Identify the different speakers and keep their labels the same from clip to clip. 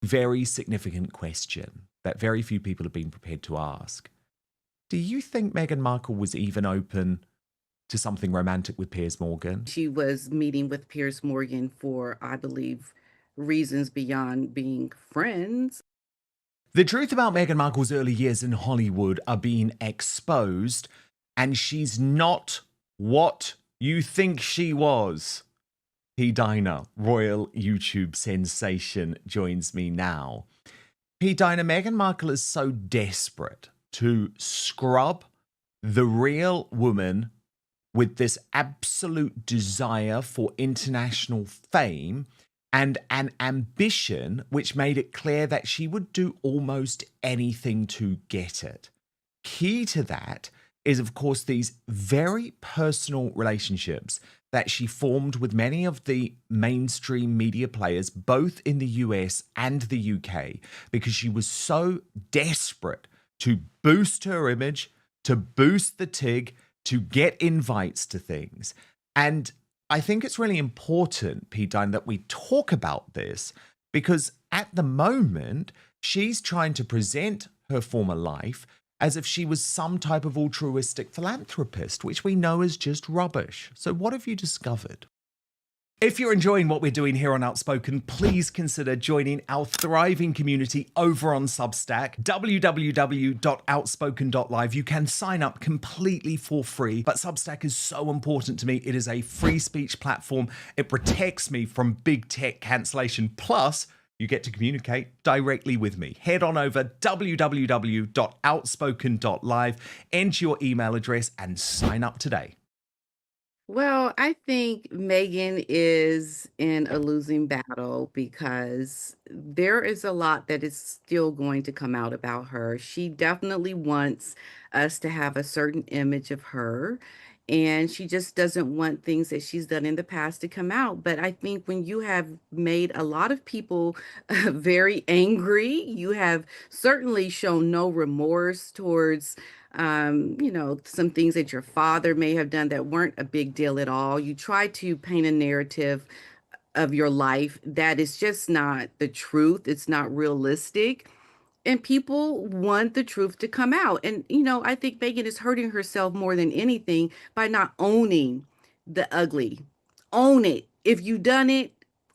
Speaker 1: very significant question that very few people have been prepared to ask. Do you think Meghan Markle was even open to something romantic with Piers Morgan?
Speaker 2: She was meeting with Piers Morgan for, I believe, reasons beyond being friends.
Speaker 1: The truth about Meghan Markle's early years in Hollywood are being exposed, and she's not what you think she was. P-Dina, royal YouTube sensation, joins me now. P-Dina, Meghan Markle is so desperate to scrub the real woman with this absolute desire for international fame and an ambition which made it clear that she would do almost anything to get it. Key to that is, of course, these very personal relationships that she formed with many of the mainstream media players, both in the US and the UK, because she was so desperate to boost her image, to boost the TIG, to get invites to things. And I think it's really important, P-Dine, that we talk about this because at the moment, she's trying to present her former life as if she was some type of altruistic philanthropist, which we know is just rubbish. So what have you discovered? If you're enjoying what we're doing here on Outspoken, please consider joining our thriving community over on Substack, www.outspoken.live. You can sign up completely for free, but Substack is so important to me. It is a free speech platform. It protects me from big tech cancellation. Plus, you get to communicate directly with me. Head on over www.outspoken.live, enter your email address, and sign up today.
Speaker 2: Well, I think Megan is in a losing battle because there is a lot that is still going to come out about her. She definitely wants us to have a certain image of her, and she just doesn't want things that she's done in the past to come out. But I think when you have made a lot of people very angry, you have certainly shown no remorse towards some things that your father may have done that weren't a big deal at all. You try to paint a narrative of your life that is just not the truth. It's not realistic. And people want the truth to come out. And, I think Megan is hurting herself more than anything by not owning the ugly. Own it. If you done it,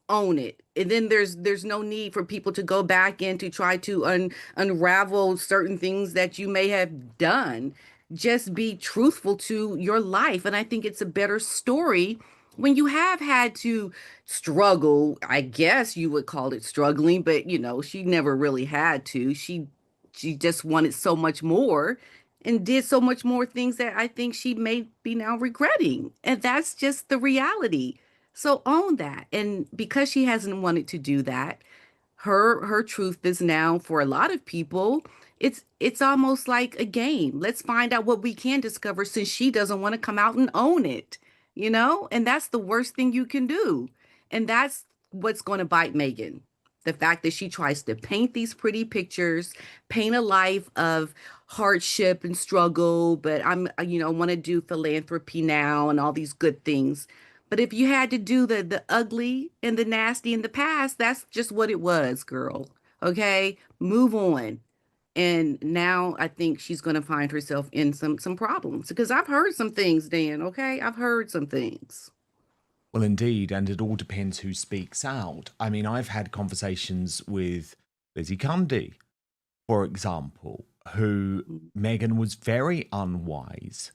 Speaker 2: own it. And then there's no need for people to go back in to try to unravel certain things that you may have done. Just be truthful to your life. And I think it's a better story when you have had to struggle. I guess you would call it struggling, but she never really had to. She just wanted so much more and did so much more things that I think she may be now regretting. And that's just the reality. So own that. And because she hasn't wanted to do that, her truth is now for a lot of people, it's almost like a game. Let's find out what we can discover since she doesn't want to come out and own it. And that's the worst thing you can do. And that's what's going to bite Megan. The fact that she tries to paint these pretty pictures, paint a life of hardship and struggle, but want to do philanthropy now and all these good things. But if you had to do the ugly and the nasty in the past, that's just what it was, girl. Okay? Move on. And now I think she's going to find herself in some problems because I've heard some things, Dan, okay? I've heard some things.
Speaker 1: Well, indeed, and it all depends who speaks out. I mean, I've had conversations with Lizzie Cundy, for example, who Meghan was very unwise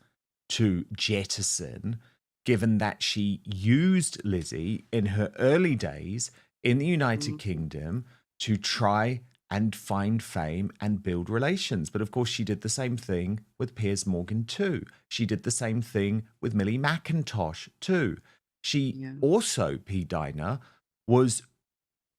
Speaker 1: to jettison, given that she used Lizzie in her early days in the United
Speaker 2: Mhm.
Speaker 1: Kingdom to try and find fame and build relations. But of course, she did the same thing with Piers Morgan too. She did the same thing with Millie McIntosh too. She
Speaker 2: Yeah.
Speaker 1: also, P-Dina, was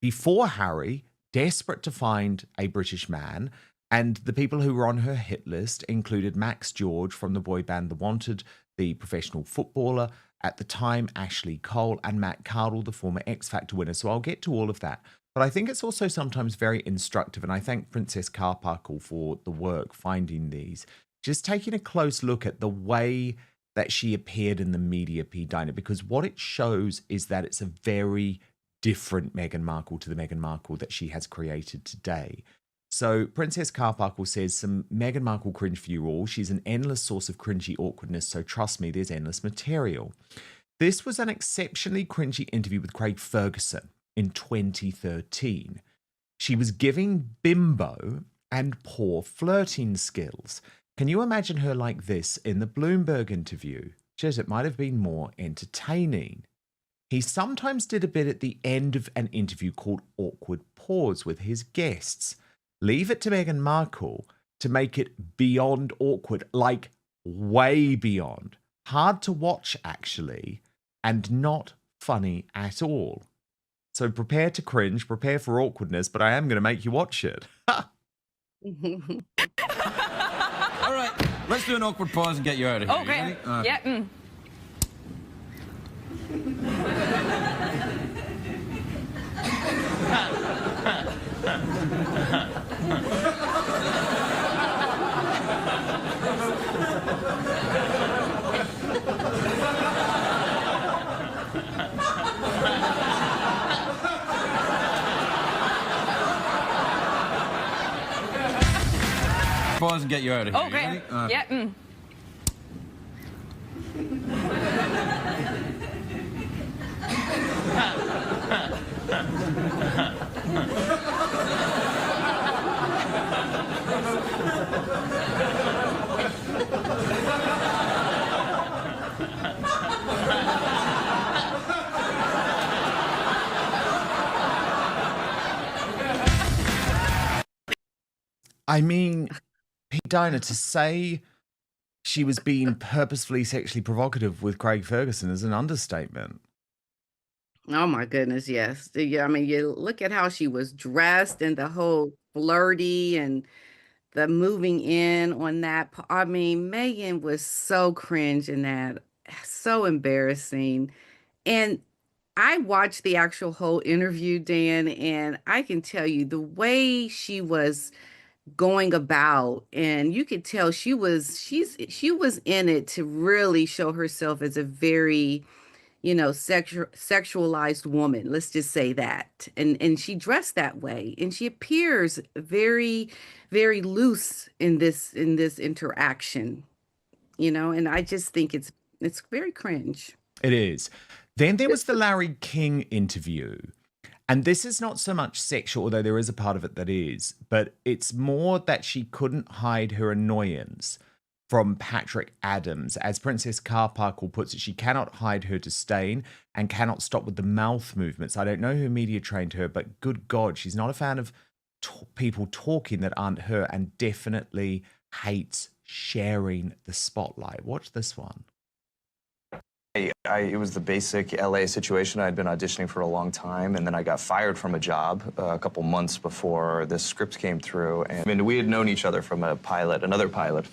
Speaker 1: before Harry, desperate to find a British man, and the people who were on her hit list included Max George from the boy band The Wanted, the professional footballer at the time, Ashley Cole, and Matt Cardle, the former X Factor winner. So I'll get to all of that. But I think it's also sometimes very instructive, and I thank Princess Carparkle for the work finding these. Just taking a close look at the way that she appeared in the media, P. Diner, because what it shows is that it's a very different Meghan Markle to the Meghan Markle that she has created today. So Princess Carparkle says, some Meghan Markle cringe for you all. She's an endless source of cringy awkwardness, so trust me, there's endless material. This was an exceptionally cringy interview with Craig Ferguson in 2013. She was giving bimbo and poor flirting skills. Can you imagine her like this in the Bloomberg interview? Just, it might have been more entertaining. He sometimes did a bit at the end of an interview called Awkward Pause with his guests. Leave it to Meghan Markle to make it beyond awkward, like way beyond. Hard to watch, actually, and not funny at all. So prepare to cringe, prepare for awkwardness, but I am going to make you watch it.
Speaker 3: All right, let's do an awkward pause and get you out of here.
Speaker 4: Okay. Yeah.
Speaker 3: Pause and get you out of here.
Speaker 4: Okay. Yeah.
Speaker 1: I mean, P-Dina, to say she was being purposefully sexually provocative with Craig Ferguson is an understatement.
Speaker 2: Oh my goodness, yes. Yeah, I mean, you look at how she was dressed and the whole flirty and the moving in on that. I mean, Megan was so cringe in that, so embarrassing. And I watched the actual whole interview, Dan, and I can tell you the way she was going about, and you could tell she was in it to really show herself as a very, sexualized woman. Let's just say that. And she dressed that way, and she appears very, very loose in this interaction, and I just think it's very cringe.
Speaker 1: It is. Then there was the Larry King interview. And this is not so much sexual, although there is a part of it that is, but it's more that she couldn't hide her annoyance from Patrick Adams. As Princess Carparkle puts it, she cannot hide her disdain and cannot stop with the mouth movements. I don't know who media trained her, but good God, she's not a fan of people talking that aren't her, and definitely hates sharing the spotlight. Watch this one.
Speaker 5: It was the basic LA situation. I'd been auditioning for a long time, and then I got fired from a job a couple months before this script came through. And I mean, we had known each other from another pilot,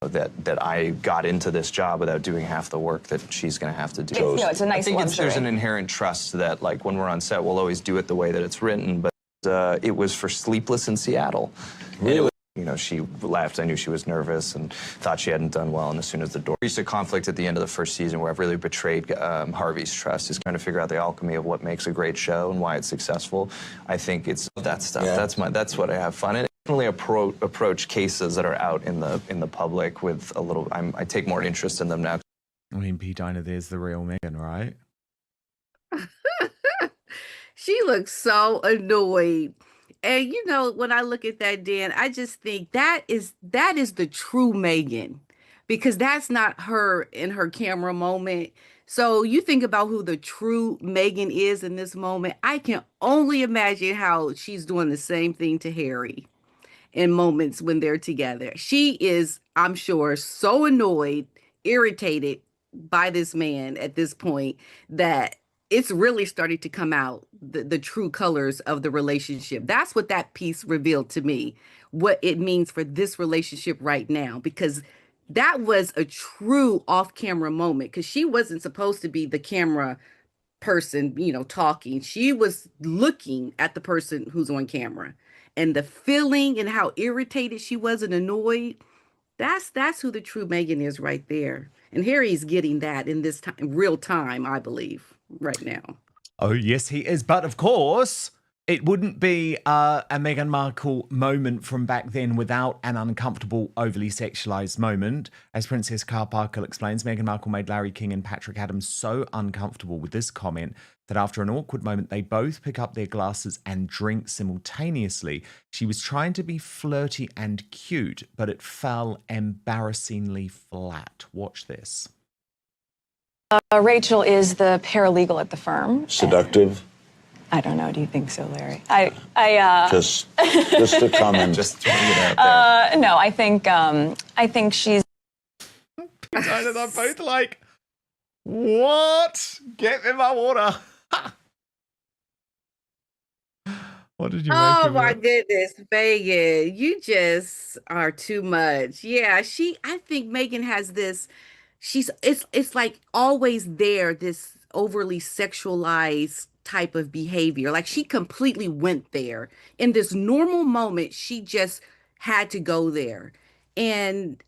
Speaker 5: that I got into this job without doing half the work that she's going to have to do.
Speaker 4: It's a nice
Speaker 5: I think
Speaker 4: luxury.
Speaker 5: there's an inherent trust that, like, when we're on set, we'll always do it the way that it's written. But it was for Sleepless in Seattle.
Speaker 3: Really?
Speaker 5: She laughed. I knew she was nervous and thought she hadn't done well. And as soon as the door reached a conflict at the end of the first season where I've really betrayed Harvey's trust, is trying to figure out the alchemy of what makes a great show and why it's successful. I think it's that stuff.
Speaker 3: Yeah.
Speaker 5: That's what I have fun in. Definitely approach cases that are out in the public with a little. I take more interest in them now.
Speaker 1: I mean, P-Dina, there's the real Meghan, right?
Speaker 2: She looks so annoyed. And when I look at that, Dan, I just think that is the true Megan, because that's not her in her camera moment. So you think about who the true Megan is in this moment. I can only imagine how she's doing the same thing to Harry in moments when they're together. She is, I'm sure, so annoyed, irritated by this man at this point that it's really starting to come out, the true colors of the relationship. That's what that piece revealed to me, what it means for this relationship right now, because that was a true off-camera moment, because she wasn't supposed to be the camera person, talking. She was looking at the person who's on camera, and the feeling and how irritated she was and annoyed. That's who the true Megan is right there. And Harry's getting that in this time, real time, I believe. right now.
Speaker 1: Oh, yes, he is. But of course, it wouldn't be a Meghan Markle moment from back then without an uncomfortable, overly sexualized moment. As Princess Carparkle explains, Meghan Markle made Larry King and Patrick Adams so uncomfortable with this comment that after an awkward moment, they both pick up their glasses and drink simultaneously. She was trying to be flirty and cute, but it fell embarrassingly flat. Watch this.
Speaker 6: Rachel is the paralegal at the firm.
Speaker 7: Seductive?
Speaker 6: I don't know. Do you think so, Larry?
Speaker 7: Just a comment.
Speaker 5: Just throwing it out there.
Speaker 6: No, I think she's.
Speaker 1: P-Dina and I'm both like, what? Get me my water. What did you make
Speaker 2: Oh
Speaker 1: of
Speaker 2: my
Speaker 1: it?
Speaker 2: goodness, Megan, you just are too much. Yeah, I think Megan has this, it's like always there, this overly sexualized type of behavior. Like she completely went there. In this normal moment, she just had to go there. And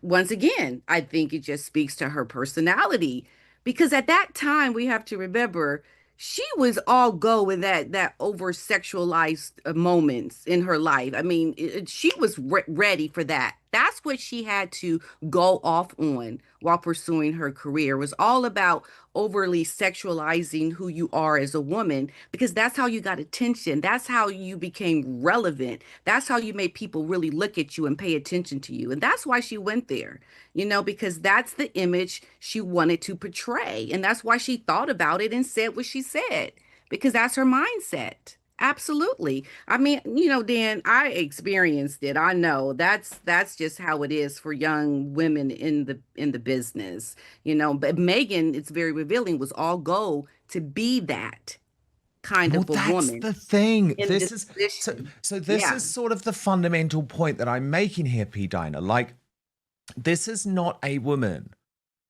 Speaker 2: once again, I think it just speaks to her personality because at that time we have to remember she was all go in that over sexualized moments in her life. I mean, she was ready for that. That's what she had to go off on while pursuing her career. It was all about overly sexualizing who you are as a woman because that's how you got attention. That's how you became relevant. That's how you made people really look at you and pay attention to you. And that's why she went there, because that's the image she wanted to portray. And that's why she thought about it and said what she said, because that's her mindset. Absolutely. I mean, Dan, I experienced it. I know that's just how it is for young women in the business. But Megan, it's very revealing, was all go to be that kind
Speaker 1: Well,
Speaker 2: of a
Speaker 1: that's
Speaker 2: woman
Speaker 1: the thing.
Speaker 2: in
Speaker 1: This
Speaker 2: this
Speaker 1: is
Speaker 2: position.
Speaker 1: so this
Speaker 2: Yeah.
Speaker 1: is sort of the fundamental point that I'm making here, P-Dina. Like, this is not a woman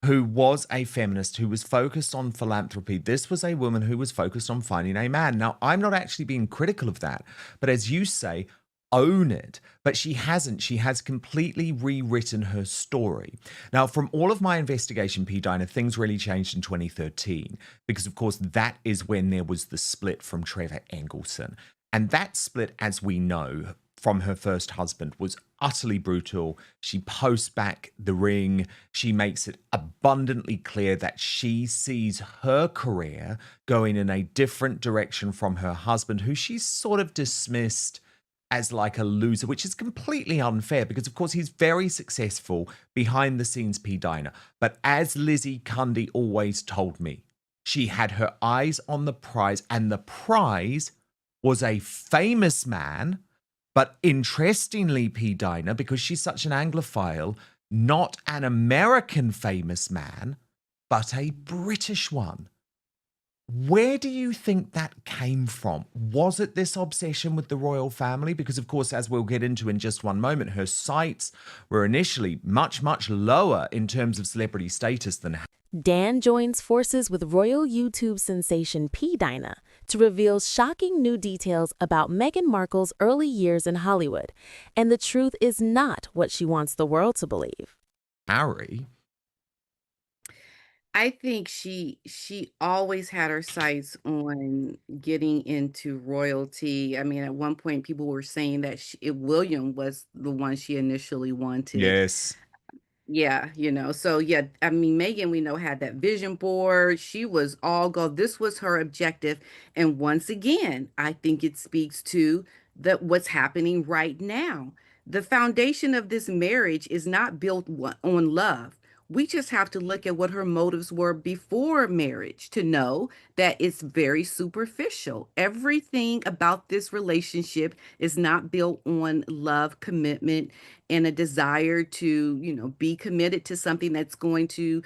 Speaker 1: who was a feminist, who was focused on philanthropy. This was a woman who was focused on finding a man. Now, I'm not actually being critical of that, but as you say, own it. But she hasn't. She has completely rewritten her story. Now, from all of my investigation, P-Dina, things really changed in 2013, because of course, that is when there was the split from Trevor Engelson. And that split, as we know, from her first husband was utterly brutal. She posts back the ring. She makes it abundantly clear that she sees her career going in a different direction from her husband, who she's sort of dismissed as like a loser, which is completely unfair because, of course, he's very successful behind the scenes, P-Dina. But as Lizzie Cundy always told me, she had her eyes on the prize, and the prize was a famous man. But interestingly, P-Dina, because she's such an Anglophile, not an American famous man, but a British one. Where do you think that came from? Was it this obsession with the royal family? Because, of course, as we'll get into in just one moment, her sights were initially much, much lower in terms of celebrity status than
Speaker 8: Dan joins forces with royal YouTube sensation P-Dina to reveal shocking new details about Meghan Markle's early years in Hollywood. And the truth is not what she wants the world to believe.
Speaker 1: Harry.
Speaker 2: I think she always had her sights on getting into royalty. I mean, at one point, people were saying that William was the one she initially wanted.
Speaker 1: Yes.
Speaker 2: Yeah, so yeah, I mean, Megan, we know, had that vision board. She was all go. This was her objective. And once again, I think it speaks to what's happening right now. The foundation of this marriage is not built on love. We just have to look at what her motives were before marriage to know that it's very superficial. Everything about this relationship is not built on love, commitment, and a desire to, be committed to something that's going to,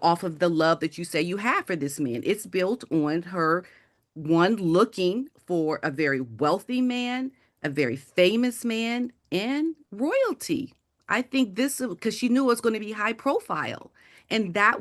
Speaker 2: off of the love that you say you have for this man. It's built on her, one, looking for a very wealthy man, a very famous man, and royalty. I think this because she knew it was going to be high profile. And that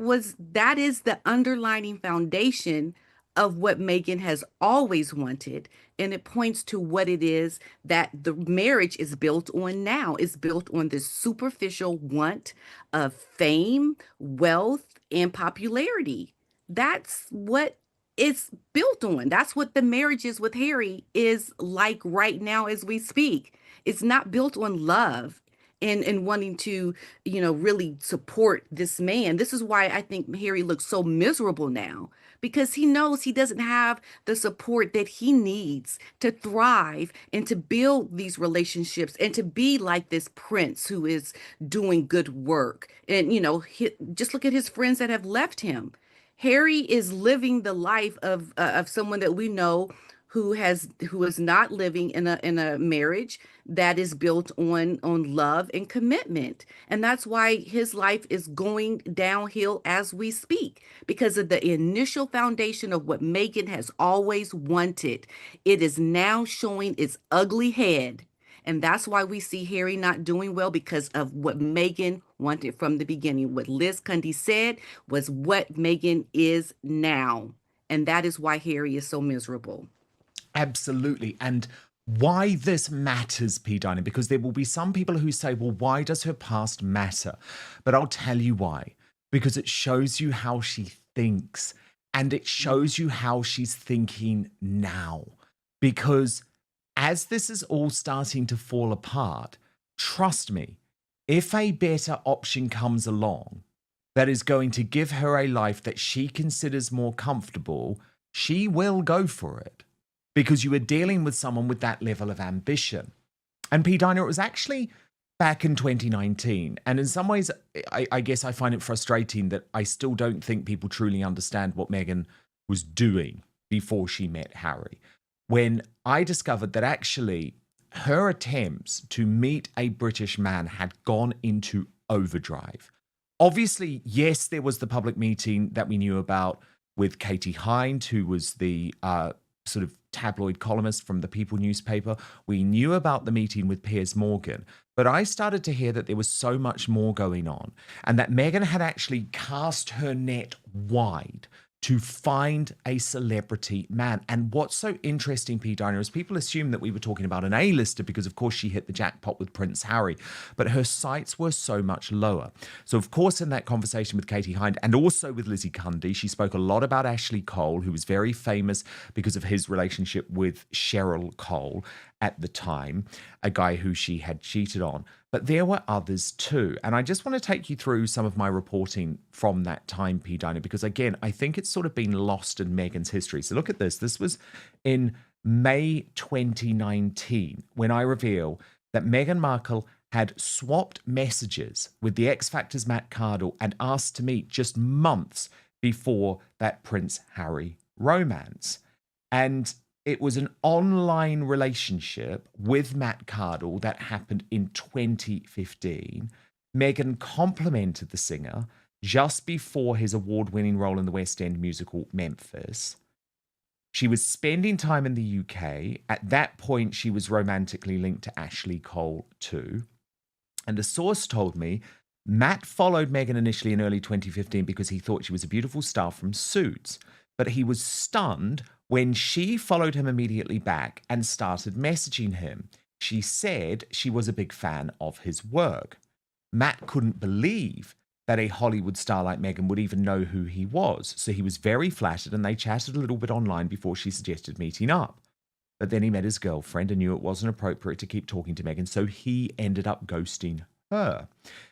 Speaker 2: is the underlining foundation of what Megan has always wanted. And it points to what it is that the marriage is built on now. It's built on this superficial want of fame, wealth, and popularity. that's what it's built on. That's what the marriages with Harry is like right now as we speak. It's not built on love and wanting to, really support this man. This is why I think Harry looks so miserable now because he knows he doesn't have the support that he needs to thrive and to build these relationships and to be like this prince who is doing good work. And, just look at his friends that have left him. Harry is living the life of someone that we know who is not living in a marriage that is built on love and commitment. And that's why his life is going downhill as we speak because of the initial foundation of what Meghan has always wanted. It is now showing its ugly head. And that's why we see Harry not doing well because of what Meghan wanted from the beginning. What Liz Cundy said was what Meghan is now. And that is why Harry is so miserable.
Speaker 1: Absolutely. And why this matters, P-Dina, because there will be some people who say, well, why does her past matter? But I'll tell you why. Because it shows you how she thinks. And it shows you how she's thinking now. Because as this is all starting to fall apart, trust me, if a better option comes along that is going to give her a life that she considers more comfortable, she will go for it. Because you are dealing with someone with that level of ambition. And P-Dina, it was actually back in 2019. And in some ways, I guess I find it frustrating that I still don't think people truly understand what Meghan was doing before she met Harry. When I discovered that actually her attempts to meet a British man had gone into overdrive. Obviously, yes, there was the public meeting that we knew about with Katie Hind, who was the sort of tabloid columnist from the People newspaper. We knew about the meeting with Piers Morgan, but I started to hear that there was so much more going on and that Meghan had actually cast her net wide to find a celebrity man. And what's so interesting, P-Dina, is people assume that we were talking about an A-lister because, of course, she hit the jackpot with Prince Harry, but her sights were so much lower. So, of course, in that conversation with Katie Hind and also with Lizzie Cundy, she spoke a lot about Ashley Cole, who was very famous because of his relationship with Cheryl Cole at the time, a guy who she had cheated on. But there were others too. And I just want to take you through some of my reporting from that time, P-Dina, because again, I think it's sort of been lost in Meghan's history. So look at this. This was in May 2019 when I reveal that Meghan Markle had swapped messages with the X Factor's Matt Cardle and asked to meet just months before that Prince Harry romance. And it was an online relationship with Matt Cardle that happened in 2015. Meghan complimented the singer just before his award-winning role in the West End musical Memphis. She was spending time in the UK. At that point, she was romantically linked to Ashley Cole too. And a source told me Matt followed Meghan initially in early 2015 because he thought she was a beautiful star from Suits. But he was stunned when she followed him immediately back and started messaging him. She said she was a big fan of his work. Matt couldn't believe that a Hollywood star like Meghan would even know who he was, so he was very flattered and they chatted a little bit online before she suggested meeting up. But then he met his girlfriend and knew it wasn't appropriate to keep talking to Meghan, so he ended up ghosting her.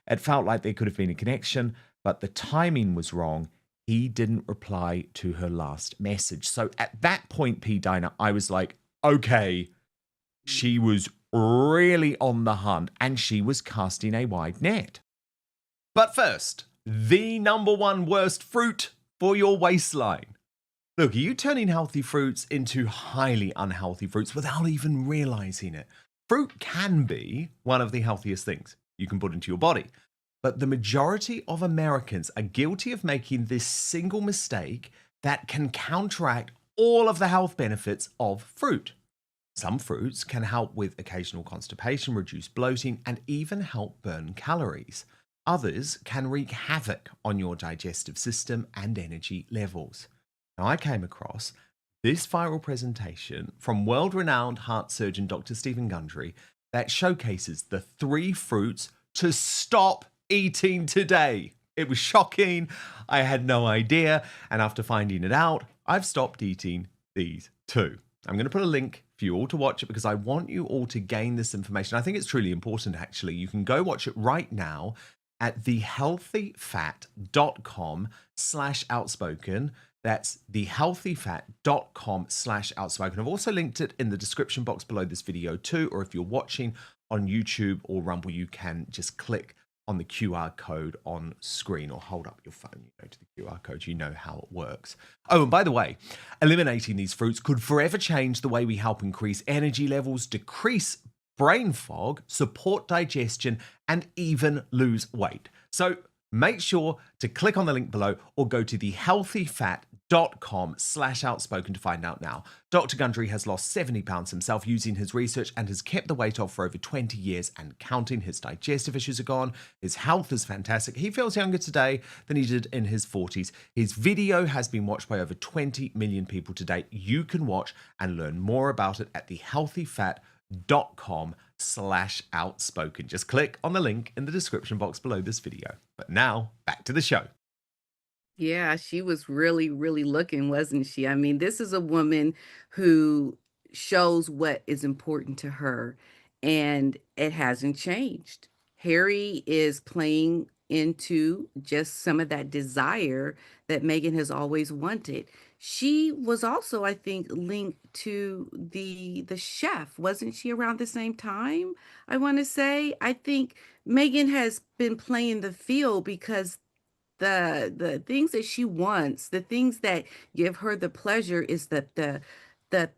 Speaker 1: It felt like there could have been a connection, but the timing was wrong. He didn't reply to her last message. So at that point, P-Dina, I was like, okay, she was really on the hunt and she was casting a wide net. But first, the number one worst fruit for your waistline. Look, are you turning healthy fruits into highly unhealthy fruits without even realizing it? Fruit can be one of the healthiest things you can put into your body. But the majority of Americans are guilty of making this single mistake that can counteract all of the health benefits of fruit. Some fruits can help with occasional constipation, reduce bloating, and even help burn calories. Others can wreak havoc on your digestive system and energy levels. Now, I came across this viral presentation from world-renowned heart surgeon Dr. Stephen Gundry that showcases the 3 fruits to stop eating today. It was shocking. I had no idea. And after finding it out, I've stopped eating these too. I'm going to put a link for you all to watch it because I want you all to gain this information. I think it's truly important, actually. You can go watch it right now at thehealthyfat.com/outspoken. That's thehealthyfat.com/outspoken. I've also linked it in the description box below this video too, or if you're watching on YouTube or Rumble, you can just click on the QR code on screen or hold up your phone, to the QR code, you know how it works. Oh, and by the way, eliminating these fruits could forever change the way we help increase energy levels, decrease brain fog, support digestion, and even lose weight. So make sure to click on the link below or go to thehealthyfat.com/outspoken to find out now. Dr. Gundry has lost 70 pounds himself using his research and has kept the weight off for over 20 years and counting. His digestive issues are gone. His health is fantastic. He feels younger today than he did in his 40s. His video has been watched by over 20 million people to date. You can watch and learn more about it at thehealthyfat.com/outspoken. Just click on the link in the description box below this video. But now, back to the show.
Speaker 2: Yeah, she was really, really looking, wasn't she? I mean, this is a woman who shows what is important to her, and it hasn't changed. Harry is playing into just some of that desire that Meghan has always wanted. She was also, I think, linked to the chef, wasn't she, around the same time? I want to say. I think Meghan has been playing the field because the things that she wants, the things that give her the pleasure is that the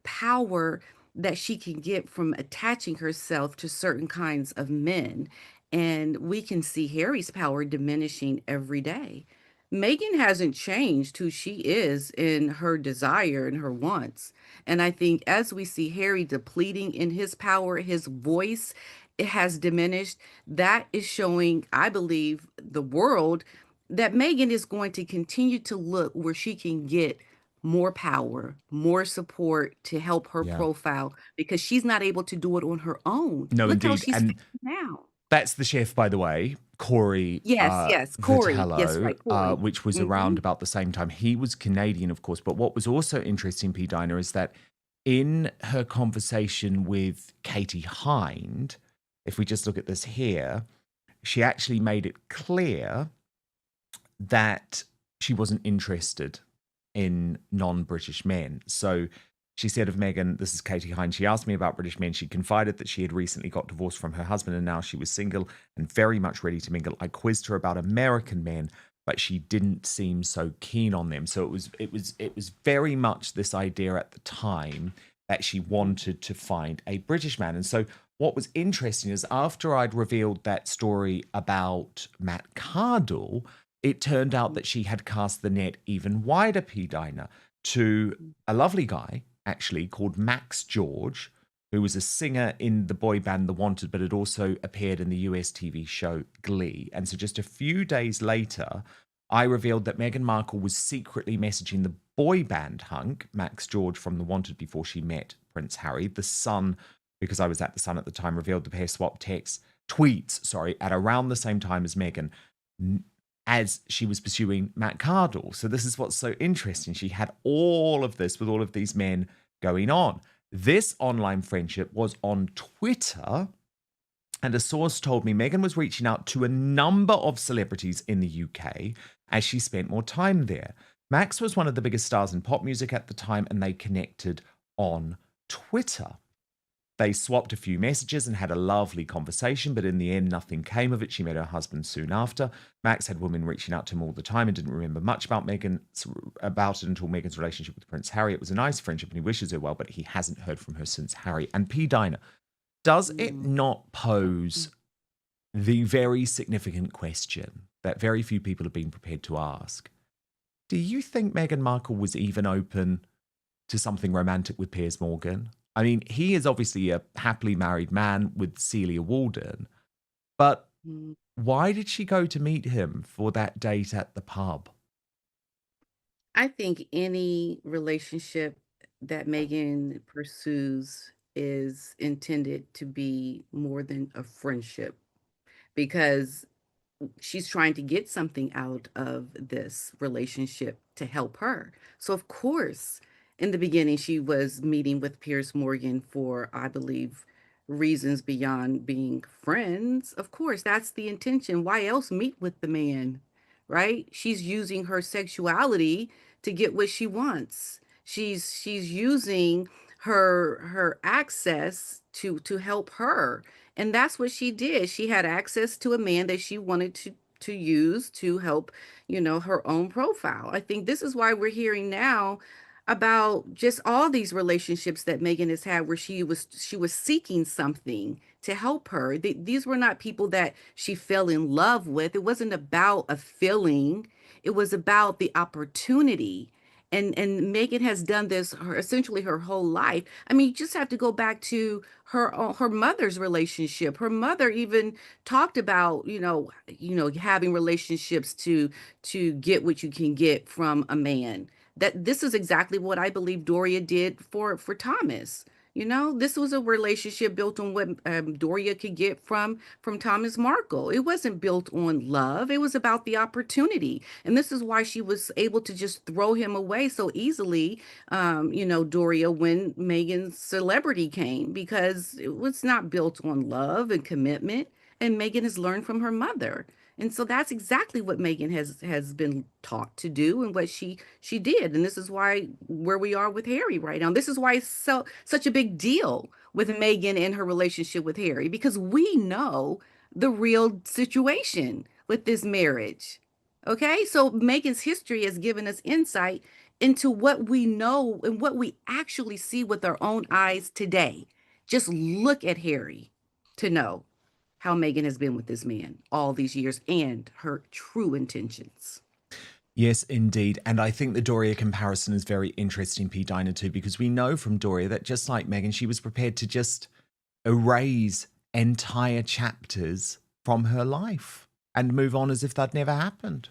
Speaker 2: power that she can get from attaching herself to certain kinds of men. And we can see Harry's power diminishing every day. Meghan hasn't changed who she is in her desire and her wants. And I think as we see Harry depleting in his power, his voice, it has diminished. That is showing, I believe, the world that Meghan is going to continue to look where she can get more power, more support to help her
Speaker 1: Yeah.
Speaker 2: profile because she's not able to do it on her own.
Speaker 1: No,
Speaker 2: Look how
Speaker 1: indeed.
Speaker 2: she's
Speaker 1: And
Speaker 2: feeling now.
Speaker 1: that's the chef, by the way, Corey
Speaker 2: Yes, Corey. Yes,
Speaker 1: Vitello,
Speaker 2: right, Corey.
Speaker 1: which was around about the same time. He was Canadian, of course. But what was also interesting, P-Dina, is that in her conversation with Katie Hind, if we just look at this here, she actually made it clear that she wasn't interested in non-British men. So she said of Meghan, this is Katie Hind, she asked me about British men. She confided that she had recently got divorced from her husband and now she was single and very much ready to mingle. I quizzed her about American men, but she didn't seem so keen on them. So it was very much this idea at the time that she wanted to find a British man. And so what was interesting is after I'd revealed that story about Matt Cardle, it turned out that she had cast the net even wider, P-Dina, to a lovely guy, actually, called Max George, who was a singer in the boy band The Wanted, but had also appeared in the US TV show Glee. And so just a few days later, I revealed that Meghan Markle was secretly messaging the boy band hunk, Max George from The Wanted, before she met Prince Harry. The Sun, because I was at The Sun at the time, revealed the pair swapped tweets, at around the same time as Meghan, as she was pursuing Matt Cardle. So this is what's so interesting. She had all of this with all of these men going on. This online friendship was on Twitter, and a source told me Meghan was reaching out to a number of celebrities in the UK as she spent more time there. Max was one of the biggest stars in pop music at the time, and they connected on Twitter. They swapped a few messages and had a lovely conversation, but in the end, nothing came of it. She met her husband soon after. Max had women reaching out to him all the time and didn't remember much about it until Meghan's relationship with Prince Harry. It was a nice friendship and he wishes her well, but he hasn't heard from her since Harry. And P-Dina, does it not pose the very significant question that very few people have been prepared to ask? Do you think Meghan Markle was even open to something romantic with Piers Morgan? I mean, he is obviously a happily married man with Celia Walden, but why did she go to meet him for that date at the pub?
Speaker 2: I think any relationship that Meghan pursues is intended to be more than a friendship because she's trying to get something out of this relationship to help her. So, of course, in the beginning, she was meeting with Piers Morgan for, I believe, reasons beyond being friends. Of course, that's the intention. Why else meet with the man, right? She's using her sexuality to get what she wants. She's using her access to help her, and that's what she did. She had access to a man that she wanted to use to help, her own profile. I think this is why we're hearing now about just all these relationships that Meghan has had where she was seeking something to help her. These were not people that she fell in love with. It wasn't about a feeling. It was about the opportunity. And Meghan has done this essentially her whole life. I mean, you just have to go back to her mother's relationship. Her mother even talked about, having relationships to get what you can get from a man. That this is exactly what I believe Doria did for Thomas. This was a relationship built on what Doria could get from Thomas Markle. It wasn't built on love. It was about the opportunity. And this is why she was able to just throw him away so easily, Doria, when Meghan's celebrity came, because it was not built on love and commitment. And Meghan has learned from her mother. And so that's exactly what Meghan has been taught to do and what she did. And this is why where we are with Harry right now. This is why it's such a big deal with Meghan and her relationship with Harry, because we know the real situation with this marriage. Okay? So Meghan's history has given us insight into what we know and what we actually see with our own eyes today. Just look at Harry to know how Meghan has been with this man all these years and her true intentions.
Speaker 1: Yes, indeed. And I think the Doria comparison is very interesting, P-Dina, too, because we know from Doria that just like Meghan, she was prepared to just erase entire chapters from her life and move on as if that never happened.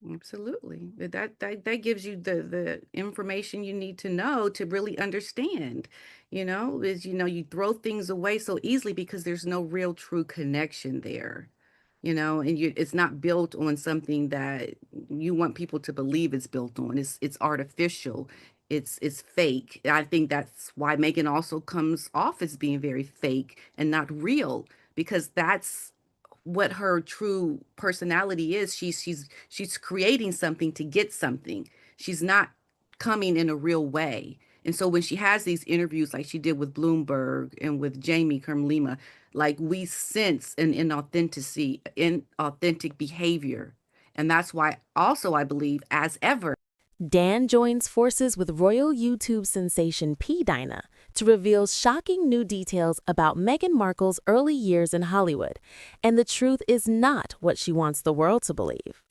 Speaker 2: Absolutely. That gives you the information you need to know to really understand. You throw things away so easily because there's no real true connection there. And it's not built on something that you want people to believe it's built on. It's artificial. It's fake. I think that's why Meghan also comes off as being very fake and not real, because that's what her true personality is. She's creating something to get something. She's not coming in a real way. And so when she has these interviews like she did with Bloomberg and with Jamie Kermlima, like we sense an inauthentic behavior. And that's why also I believe, as ever,
Speaker 8: Dan joins forces with royal YouTube sensation P-Dina to reveal shocking new details about Meghan Markle's early years in Hollywood, and the truth is not what she wants the world to believe.